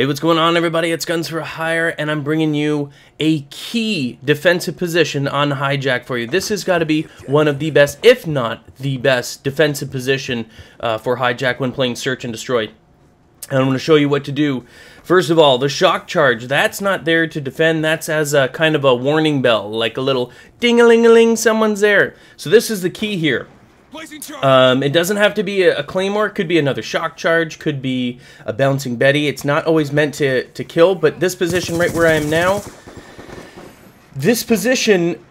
Hey, what's going on, everybody? It's Guns for Hire, and I'm bringing you a key defensive position on Hijacked for you. This has got to be one of the best, if not the best, defensive position for Hijacked when playing Search and Destroy. And I'm going to show you what to do. First of all, the shock charge, that's not there to defend. That's as a kind of a warning bell, like a little ding-a-ling-a-ling, someone's there. So this is the key here. It doesn't have to be a claymore. It could be another shock charge, could be a bouncing Betty. It's not always meant to kill, but this position right where I am now, this position,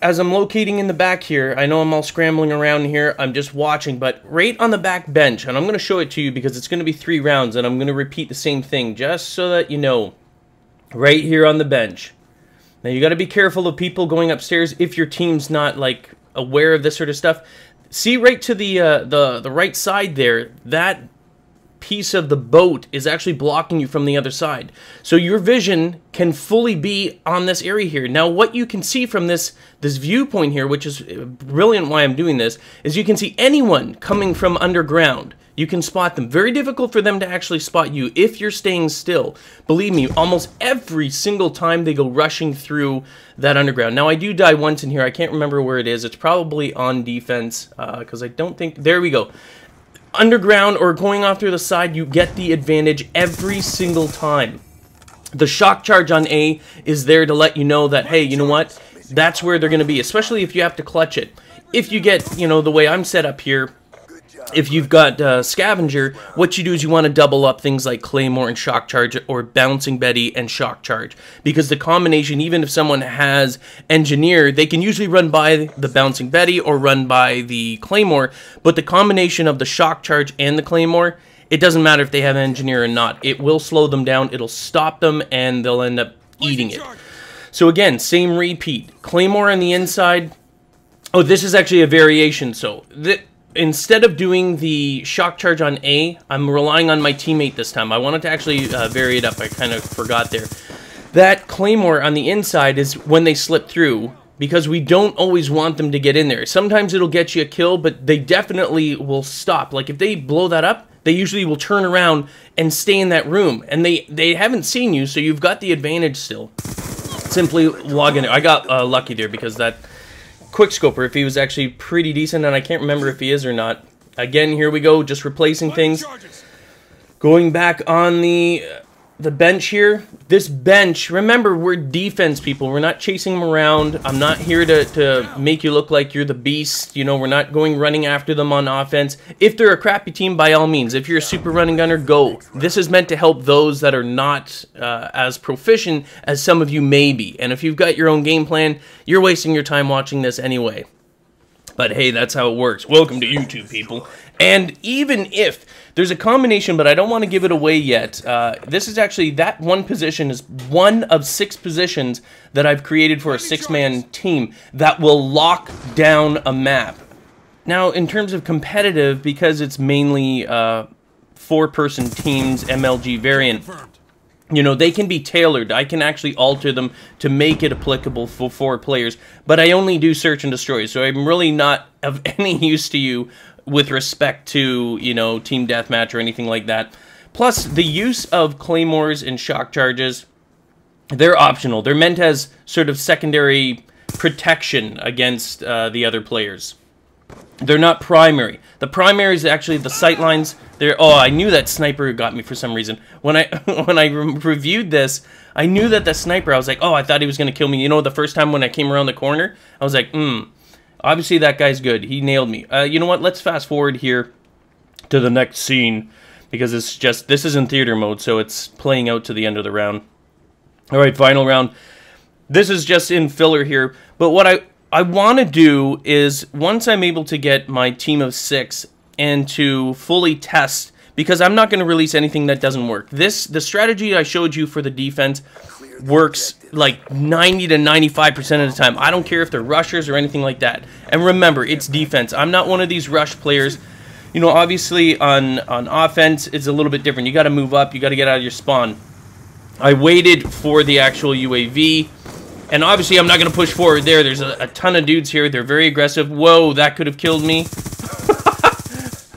as I'm locating in the back here, I know I'm all scrambling around here, I'm just watching, but right on the back bench, and I'm going to show it to you because it's going to be 3 rounds, and I'm going to repeat the same thing just so that you know, right here on the bench. Now you got to be careful of people going upstairs if your team's not like aware of this sort of stuff. See right to the right side there, that piece of the boat is actually blocking you from the other side. So your vision can fully be on this area here. Now what you can see from this viewpoint here, which is brilliant why I'm doing this, is you can see anyone coming from underground. You can spot them. Very difficult for them to actually spot you if you're staying still. Believe me, almost every single time they go rushing through that underground. Now, I do die once in here. I can't remember where it is. It's probably on defense because I don't think... There we go. Underground or going off through the side, you get the advantage every single time. The shock charge on A is there to let you know that, hey, you know what? That's where they're going to be, especially if you have to clutch it. If you get, you know, the way I'm set up here, if you've got Scavenger, what you do is you want to double up things like Claymore and Shock Charge or Bouncing Betty and Shock Charge. Because the combination, even if someone has Engineer, they can usually run by the Bouncing Betty or run by the Claymore. But the combination of the Shock Charge and the Claymore, it doesn't matter if they have Engineer or not. It will slow them down, it'll stop them, and they'll end up eating it. So again, same repeat. Claymore on the inside. Oh, this is actually a variation, so... Instead of doing the shock charge on A, I'm relying on my teammate this time. I wanted to actually vary it up. I kind of forgot there. That Claymore on the inside is when they slip through, because we don't always want them to get in there. Sometimes it'll get you a kill, but they definitely will stop. Like if they blow that up, they usually will turn around and stay in that room. And they haven't seen you, so you've got the advantage still. Simply log in there. I got lucky there because that... Quickscoper, if he was actually pretty decent, and I can't remember if he is or not. Again, here we go, just replacing things. Going back on the bench here. This bench, remember, we're defense people. We're not chasing them around. I'm not here to make you look like you're the beast. You know, we're not running after them on offense. If they're a crappy team, by all means. If you're a super running gunner, go. This is meant to help those that are not as proficient as some of you may be. And if you've got your own game plan, you're wasting your time watching this anyway. But hey, that's how it works. Welcome to YouTube, people. And even if there's a combination, but I don't want to give it away yet, this is actually, that one position is one of 6 positions that I've created for a 6-man team that will lock down a map. Now, in terms of competitive, because it's mainly 4-person teams, MLG variant, you know, they can be tailored. I can actually alter them to make it applicable for 4 players. But I only do Search and Destroy, so I'm really not of any use to you with respect to, you know, Team Deathmatch or anything like that. Plus, the use of Claymores and Shock Charges, they're optional. They're meant as sort of secondary protection against the other players. They're not primary. The primary is actually the sightlines. Oh, I knew that sniper got me for some reason. When I reviewed this, I knew that the sniper, I was like, oh, I thought he was going to kill me. You know, the first time when I came around the corner, I was like, obviously that guy's good. He nailed me. You know what? Let's fast forward here to the next scene, because it's just, this is in theater mode, so it's playing out to the end of the round. All right, final round. This is just in filler here, but what I want to do is, once I'm able to get my team of 6 and to fully test, because I'm not going to release anything that doesn't work. The strategy I showed you for the defense works like 90 to 95% of the time. I don't care if they're rushers or anything like that. And remember, it's defense. I'm not one of these rush players. You know, obviously on offense, it's a little bit different. You got to move up. You got to get out of your spawn. I waited for the actual UAV. And obviously, I'm not going to push forward there. There's a ton of dudes here. They're very aggressive. Whoa, that could have killed me.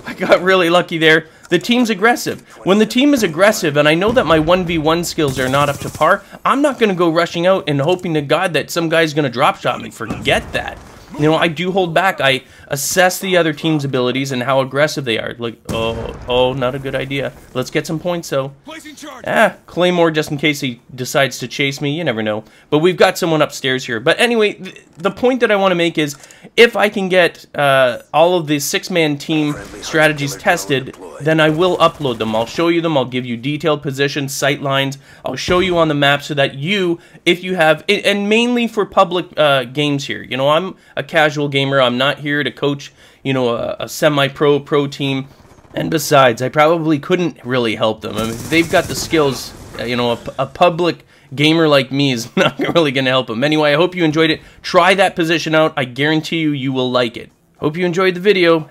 I got really lucky there. the team's aggressive. When the team is aggressive, and I know that my 1v1 skills are not up to par, I'm not going to go rushing out and hoping to God that some guy's going to drop shot me. Forget that. You know, I do hold back. I assess the other team's abilities and how aggressive they are. Like, oh, not a good idea. Let's get some points, though. Claymore just in case he decides to chase me. You never know. But we've got someone upstairs here. But anyway, the point that I want to make is if I can get all of the 6-man team strategies tested, then I will upload them. I'll show you them. I'll give you detailed positions, sight lines. I'll show you on the map so that you, if you have, and mainly for public games here. You know, I'm a casual gamer. I'm not here to coach, you know, a semi-pro, pro team. And besides, I probably couldn't really help them. I mean, they've got the skills, you know, a public gamer like me is not really going to help them. Anyway, I hope you enjoyed it. Try that position out. I guarantee you, you will like it. Hope you enjoyed the video.